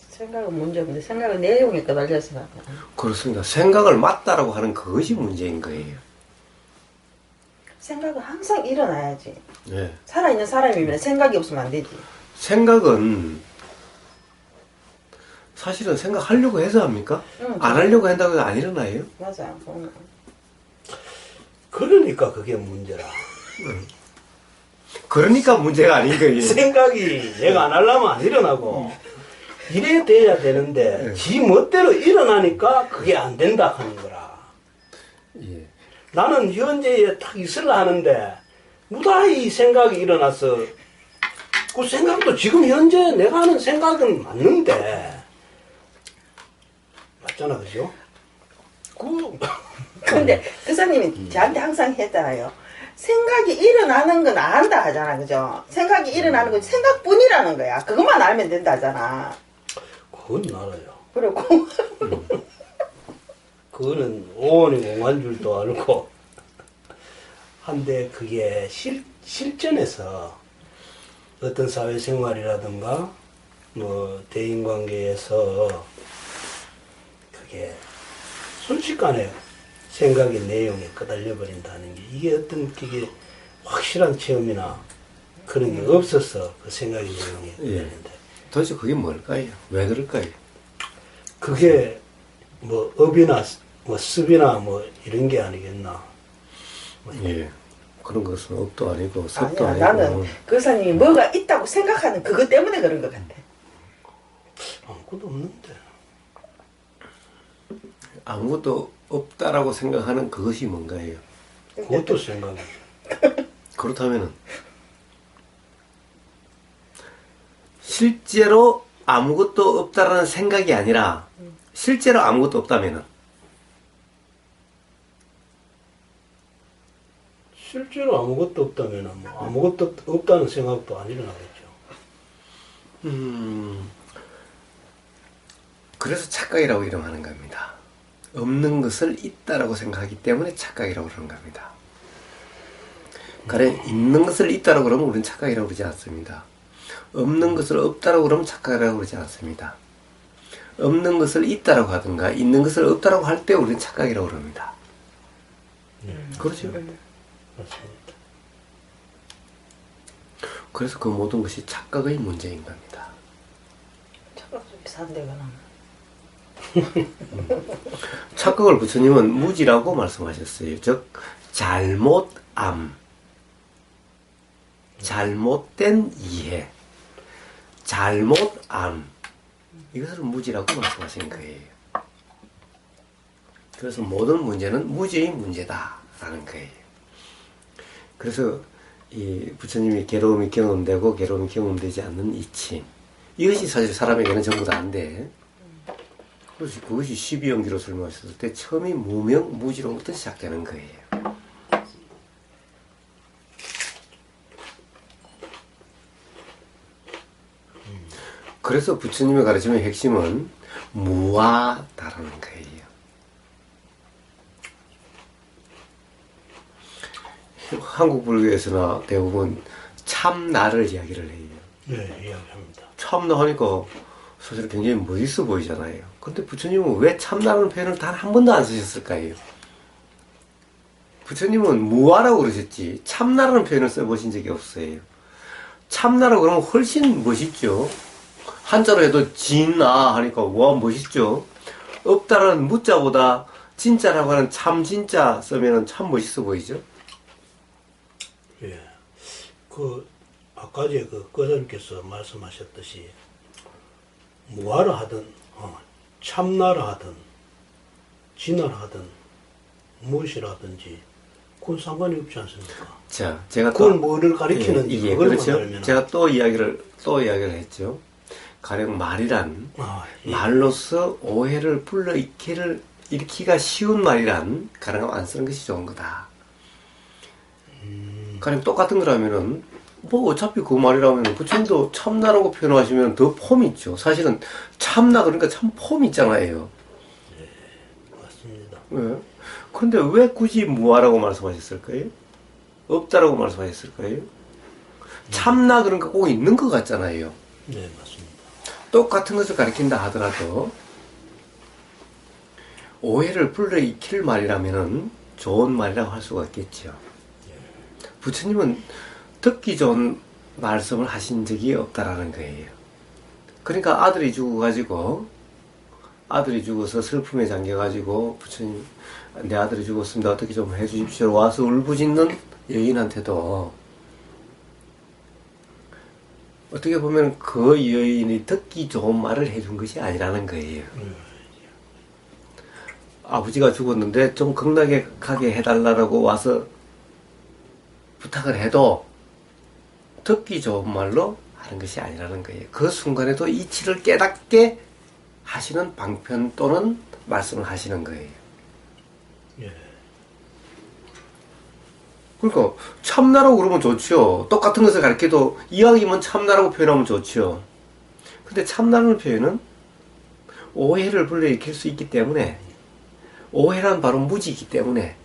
생각은 문제 없는데 생각은 내용에 까달려서 나고. 그렇습니다. 생각을 맞다라고 하는 그것이 문제인 거예요. 생각은 항상 일어나야지. 네. 살아있는 사람이면 생각이 없으면 안 되지. 생각은 사실은 생각하려고 해서 합니까? 응, 안 하려고 한다고 해서 안 일어나요? 맞아. 그러니까 그게 문제라. 그러니까 문제가 아닌 거예요. 생각이 내가 안 하려면 안 일어나고 이래 돼야 되는데 네. 지 멋대로 일어나니까 그게 안 된다 하는 거라. 예. 나는 현재에 딱 있으려 하는데 무다히 생각이 일어나서 그 생각도 지금 현재 내가 하는 생각은 맞는데 맞잖아, 그죠? 근데 교사님이 저한테 항상 했잖아요. 생각이 일어나는 건 안다 하잖아, 그죠? 생각이 일어나는 건 생각뿐이라는 거야. 그것만 알면 된다 하잖아. 그건 알아요. 그리고 그거는 오온이 옹한 줄도 알고 한데 그게 실전에서 어떤 사회생활이라든가 뭐 대인관계에서 그게 순식간에 생각의 내용에 끄달려 버린다는 게 이게 어떤 그게 확실한 체험이나 그런 게 없어서 그 생각의 내용에 끄달린다. 도대체 그게 뭘까요? 왜 그럴까요? 그게 뭐 업이나 뭐 습이나 뭐 이런 게 아니겠나. 예. 그런 것은 업도 아니고 섭도 아니야, 아니고. 나는 그 교사님이 뭐가 있다고 생각하는 그것 때문에 그런 것 같아. 아무것도 없는데. 아무것도 없다라고 생각하는 그것이 뭔가요? 그것도 생각이. 그렇다면은 실제로 아무것도 없다라는 생각이 아니라 실제로 아무것도 없다면은 실제로 아무것도 없다면 뭐 아무것도 없다는 생각도 안 일어나겠죠. 그래서 착각이라고 이름하는 겁니다. 없는 것을 있다라고 생각하기 때문에 착각이라고 그러는 겁니다. 그래, 있는 것을 있다라고 그러면 우리는 착각이라고 그러지 않습니다. 없는 것을 없다라고 그러면 착각이라고 그러지 않습니다. 없는 것을 있다라고 하든가 있는 것을 없다라고 할 때 우리는 착각이라고 그럽니다. 그렇죠? 맞습니다. 그래서 그 모든 것이 착각의 문제인 겁니다. 착각 속에 산대가 착각을 부처님은 무지라고 말씀하셨어요. 즉 잘못암, 잘못된 이해, 잘못암, 이것을 무지라고 말씀하신 거예요. 그래서 모든 문제는 무지의 문제다라는 거예요. 그래서 이 부처님이 괴로움이 경험되고 괴로움이 경험되지 않는 이치, 이것이 사실 사람에게는 전부 다인데, 그것이 12연기로 설명하셨을 때 처음이 무명, 무지로부터 시작되는 거예요. 그래서 부처님의 가르침의 핵심은 무아다라는 거예요. 한국 불교에서나 대부분 참나를 이야기를 해요. 네, 이야기합니다. 참나 하니까 사실 굉장히 멋있어 보이잖아요. 근데 부처님은 왜 참나라는 표현을 단 한 번도 안 쓰셨을까요? 부처님은 무아라고 그러셨지 참나라는 표현을 써보신 적이 없어요. 참나라고 그러면 훨씬 멋있죠. 한자로 해도 진아 하니까 와 멋있죠. 없다라는 무자보다 진짜라고 하는 참 진짜 쓰면은 참 멋있어 보이죠. 예. 아까 그 거전께서 말씀하셨듯이 무아라 하든 참나라 하든 진화라 하든 무엇이라 하든지 그건 상관이 없지 않습니까? 자, 제가 그걸 뭐를 가리키는지 이게 그걸만 그렇죠. 알면 제가 또 이야기를 했죠. 가령 말이란 예. 말로서 오해를 일으키기가 쉬운 말이란 가능하면 안 쓰는 것이 좋은 거다. 가령 똑같은 거라면은 뭐 어차피 그 말이라면 부처님도 참나라고 표현하시면 더 폼이 있죠. 사실은 참나 그러니까 참 폼이 있잖아요. 맞습니다. 왜? 근데 왜 굳이 무아라고 말씀하셨을까요? 없다라고 말씀하셨을까요? 참나 그러니까 꼭 있는 것 같잖아요. 네, 맞습니다. 똑같은 것을 가리킨다 하더라도 오해를 불러일으킬 말이라면은 좋은 말이라고 할 수가 있겠죠. 부처님은 듣기 좋은 말씀을 하신 적이 없다라는 거예요. 그러니까 아들이 죽어서 슬픔에 잠겨가지고 부처님 내 아들이 죽었습니다. 어떻게 좀 해주십시오. 와서 울부짖는 여인한테도 어떻게 보면 그 여인이 듣기 좋은 말을 해준 것이 아니라는 거예요. 아버지가 죽었는데 좀 극락에 가게 해달라고 와서 부탁을 해도 듣기 좋은 말로 하는 것이 아니라는 거예요. 그 순간에도 이치를 깨닫게 하시는 방편 또는 말씀을 하시는 거예요. 예. 그러니까 참나라고 그러면 좋죠. 똑같은 것을 가르쳐도 이왕이면 참나라고 표현하면 좋죠. 근데 참나라는 표현은 오해를 불러일으킬 수 있기 때문에 오해란 바로 무지이기 때문에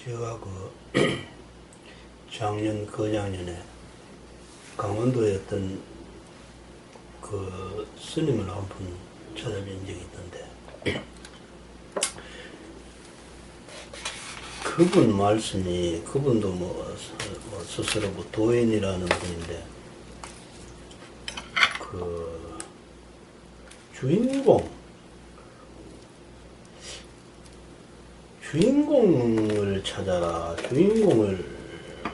제가 작년에 강원도에 어떤 그 스님을 한 분 찾아뵌 적이 있던데 그분 말씀이 그분도 스스로 도인이라는 분인데 그 주인공을 찾아라. 주인공을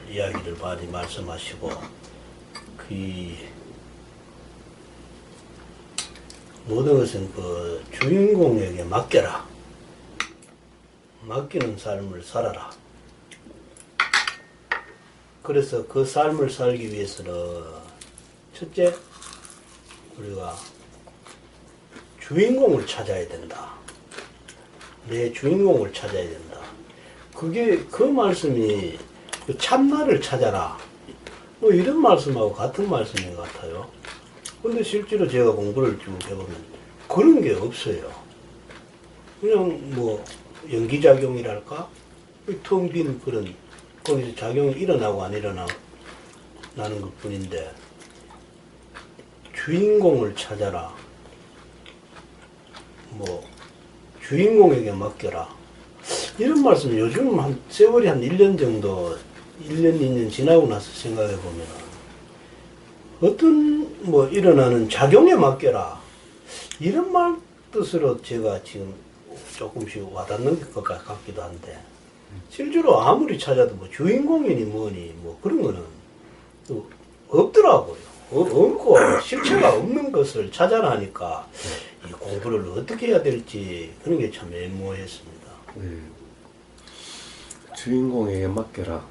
이야기를 많이 말씀하시고 그 모든 것은 그 주인공에게 맡겨라. 맡기는 삶을 살아라. 그래서 그 삶을 살기 위해서는 첫째 우리가 주인공을 찾아야 된다. 내 주인공을 찾아야 된다. 그 말씀이 그 참나를 찾아라. 뭐 이런 말씀하고 같은 말씀인 것 같아요. 근데 실제로 제가 공부를 쭉 해보면 그런 게 없어요. 그냥 뭐 연기작용이랄까? 텅 빈 그런, 거기서 작용이 일어나고 안 일어나고 나는 것 뿐인데, 주인공을 찾아라. 뭐, 주인공에게 맡겨라. 이런 말씀 요즘 세월이 한 1년 정도, 1년, 2년 지나고 나서 생각해 보면, 어떤, 뭐, 일어나는 작용에 맡겨라. 이런 말 뜻으로 제가 지금 조금씩 와닿는 것 같기도 한데, 실제로 아무리 찾아도 뭐 주인공이니 뭐니 뭐 그런 거는 또 없더라고요. 없고 실체가 없는 것을 찾아나니까 이 공부를 어떻게 해야 될지 그런 게 참 애매했습니다. 주인공에게 맡겨라.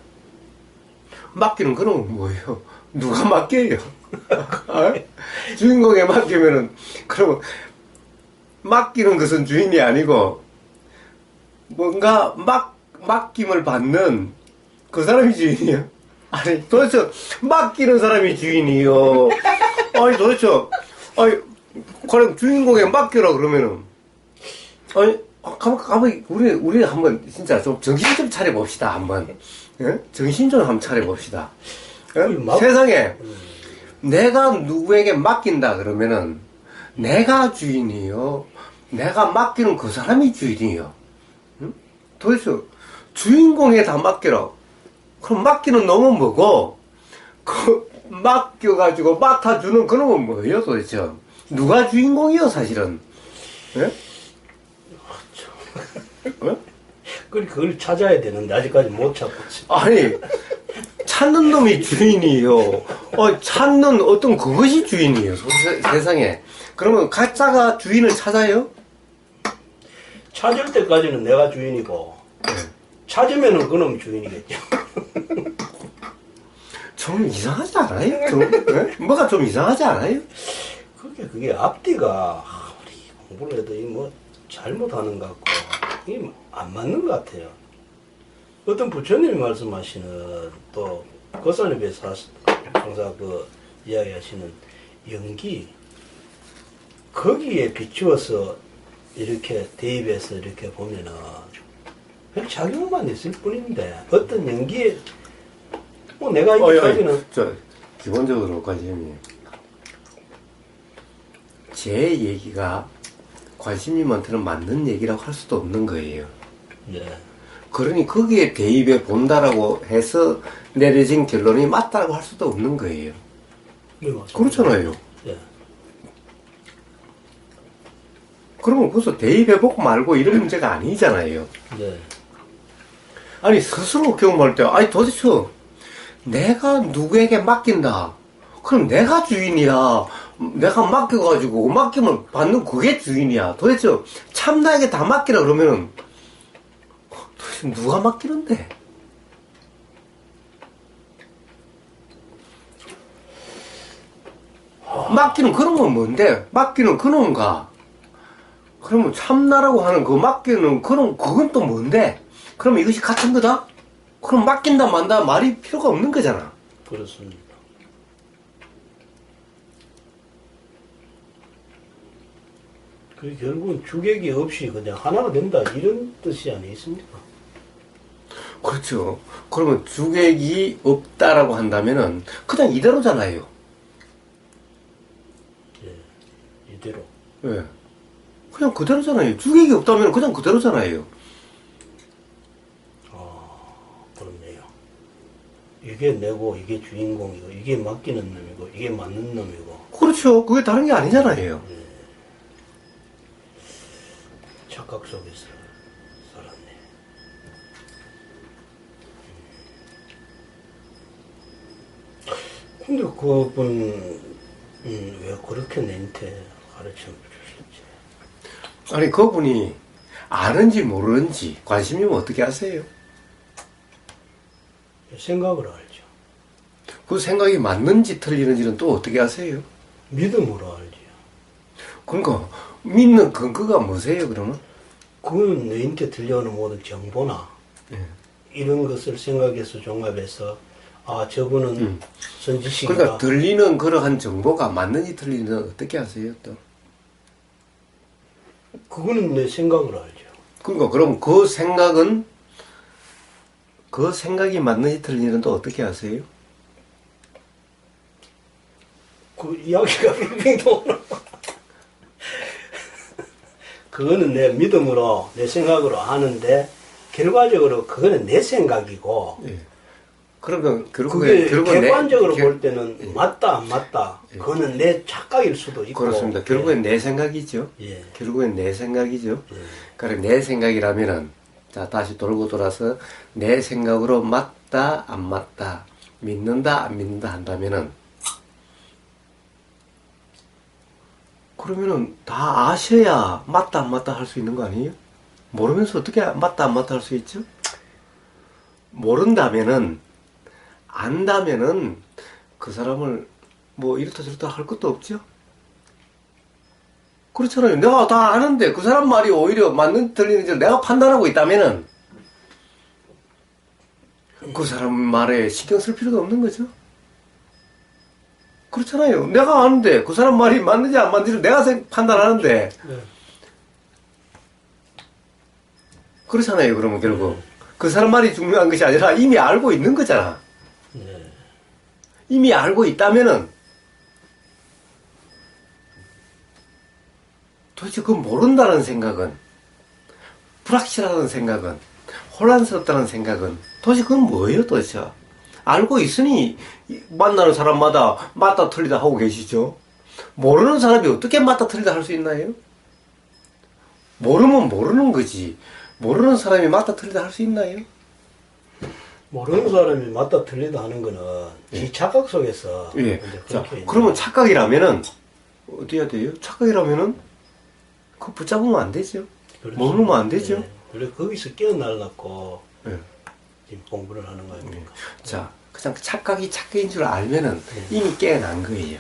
맡기는 거는 뭐예요? 누가 맡겨요? 주인공에 맡기면은, 그러면, 맡기는 것은 주인이 아니고, 뭔가 맡김을 받는 그 사람이 주인이에요? 아니, 도대체, 맡기는 사람이 주인이요. 아니, 도대체, 아니, 그럼 주인공에 맡겨라, 그러면은, 아니, 가만히, 우리 한번, 진짜 좀 정신 좀 차려봅시다, 한번. 예? 정신 좀 한번 차려봅시다. 예? 세상에, 내가 누구에게 맡긴다, 그러면은, 내가 주인이요. 내가 맡기는 그 사람이 주인이요. 응? 도대체, 주인공에 다 맡겨라. 그럼 맡기는 놈은 뭐고, 맡겨가지고 맡아주는 그놈은 뭐예요, 도대체? 누가 주인공이요, 사실은? 예? 그걸 찾아야 되는데 아직까지 못 찾고 있어요. 아니, 찾는 놈이 주인이요. 찾는 어떤 그것이 주인이에요, 세상에. 그러면 가짜가 주인을 찾아요? 찾을 때까지는 내가 주인이고 찾으면은 그놈 주인이겠죠. 좀 이상하지 않아요? 좀, 예? 뭐가 좀 이상하지 않아요? 그게 앞뒤가 아무리 공부를 해도 이 뭐 잘못하는 것 같고 이게 안 맞는 것 같아요. 어떤 부처님이 말씀하시는 또 거사님에서 항상 그 이야기하시는 연기 거기에 비추어서 이렇게 대입해서 이렇게 보면은 별 작용만 있을 뿐인데 어떤 연기에 뭐 내가 이기까지는 기본적으로 관심이 제 얘기가 관심님한테는 맞는 얘기라고 할 수도 없는 거예요. 네. 그러니 거기에 대입해 본다라고 해서 내려진 결론이 맞다고 할 수도 없는 거예요. 네, 맞습니다. 그렇잖아요. 네. 그러면 벌써 대입해보고 말고 이런 문제가 아니잖아요. 네. 아니, 스스로 경험할 때, 아니, 도대체, 내가 누구에게 맡긴다. 그럼 내가 주인이야. 내가 맡겨가지고, 맡김을 받는 그게 주인이야. 도대체, 참나에게 다 맡기라 그러면은, 도대체 누가 맡기는데? 맡기는 그런 건 뭔데? 맡기는 그놈가? 그러면 참나라고 하는 그 맡기는 그건 또 뭔데? 그럼 이것이 같은 거다? 그럼 맡긴다 만다 말이 필요가 없는 거잖아. 그렇습니다. 그 결국은 주객이 없이 그냥 하나가 된다 이런 뜻이 아니겠습니까? 그렇죠. 그러면 주객이 없다라고 한다면은 그냥 이대로잖아요. 예, 이대로. 예. 그냥 그대로잖아요. 주객이 없다면 그냥 그대로잖아요. 그렇네요. 이게 내고 이게 주인공이고 이게 맡기는 놈이고 이게 맞는 놈이고. 그렇죠. 그게 다른 게 아니잖아요. 착각 속에서 살았네. 근데 그분 왜 그렇게 내한테 가르쳐 주셨지? 아니, 그분이 아는지 모르는지 관심이면 어떻게 아세요? 생각을 알죠. 그 생각이 맞는지 틀리는지는 또 어떻게 아세요? 믿음으로 알죠. 그러니까 믿는 근거가 뭐세요, 그러면? 그건 너한테 들려오는 모든 정보나 이런 것을 생각해서 종합해서 저분은 선지식이다. 그러니까 들리는 그러한 정보가 맞는지 틀리는지 어떻게 아세요, 또? 그거는 내 생각을 알죠. 그러니까 그럼 그 생각이 맞는지 틀리는지 또 어떻게 아세요? 이야기가 빙빙 도는. 그거는 내 믿음으로, 내 생각으로 하는데, 결과적으로 그거는 내 생각이고, 예. 그러면 그게 결국은 객관적으로 내, 볼 때는 예. 맞다, 안 맞다. 예. 그거는 내 착각일 수도 있고. 그렇습니다. 결국엔 내 생각이죠. 예. 결국엔 내 생각이죠. 예. 그래 내 생각이라면은 자 다시 돌고 돌아서 내 생각으로 맞다 안 맞다 믿는다 안 믿는다 한다면은 그러면은 다 아셔야 맞다 안 맞다 할 수 있는 거 아니에요? 모르면서 어떻게 맞다 안 맞다 할 수 있죠? 모른다면은 안다면은 그 사람을 뭐 이렇다 저렇다 할 것도 없죠? 그렇잖아요. 내가 다 아는데 그 사람 말이 오히려 맞는 틀리는지 내가 판단하고 있다면은 그 사람 말에 신경 쓸 필요가 없는 거죠. 그렇잖아요. 내가 아는데 그 사람 말이 맞는지 안 맞는지 내가 판단하는데 예. 그렇잖아요. 그러면 결국 그 사람 말이 중요한 것이 아니라 이미 알고 있는 거잖아. 예. 이미 알고 있다면은 도대체 그 모른다는 생각은 불확실하다는 생각은 혼란스럽다는 생각은 도대체 그건 뭐예요 도대체? 알고 있으니 만나는 사람마다 맞다 틀리다 하고 계시죠. 모르는 사람이 어떻게 맞다 틀리다 할 수 있나요? 모르면 모르는 거지 모르는 사람이 맞다 틀리다 할 수 있나요? 모르는 사람이 맞다 틀리다 하는 거는 지 착각 속에서 예. 이제 자, 그렇게 그러면 착각이라면은 어디 해야 돼요? 착각이라면은 그거 붙잡으면 안 되죠. 그렇죠. 모르면 안 되죠. 예. 그래 거기서 깨어나려고 예. 지금 공부를 하는 거 아닙니까? 자, 그냥 착각이 착각인 줄 알면은 이미 깨어난 거예요.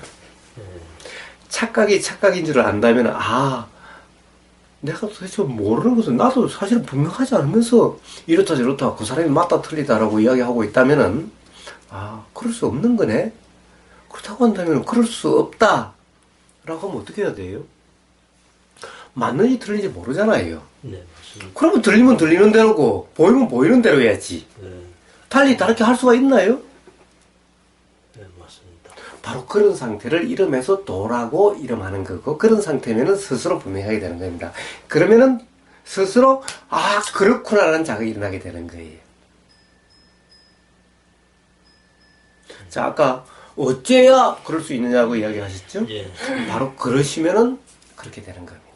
착각이 착각인 줄 안다면 아 내가 도대체 모르는 것은 나도 사실은 분명하지 않으면서 이렇다 저렇다 그 사람이 맞다 틀리다라고 이야기하고 있다면은 아 그럴 수 없는 거네. 그렇다고 한다면 그럴 수 없다 라고 하면 어떻게 해야 돼요? 맞는지 틀린지 모르잖아요. 네, 맞습니다. 그러면 들리면 들리는 대로고 보이면 보이는 대로 해야지. 네, 달리 다르게 할 수가 있나요? 네, 맞습니다. 바로 그런 상태를 이름에서 도라고 이름하는 거고 그런 상태면은 스스로 분명하게 되는 겁니다. 그러면은 스스로 아 그렇구나라는 자각이 일어나게 되는 거예요. 자 아까 어째야 그럴 수 있느냐고 이야기하셨죠? 예. 바로 그러시면은 그렇게 되는 겁니다.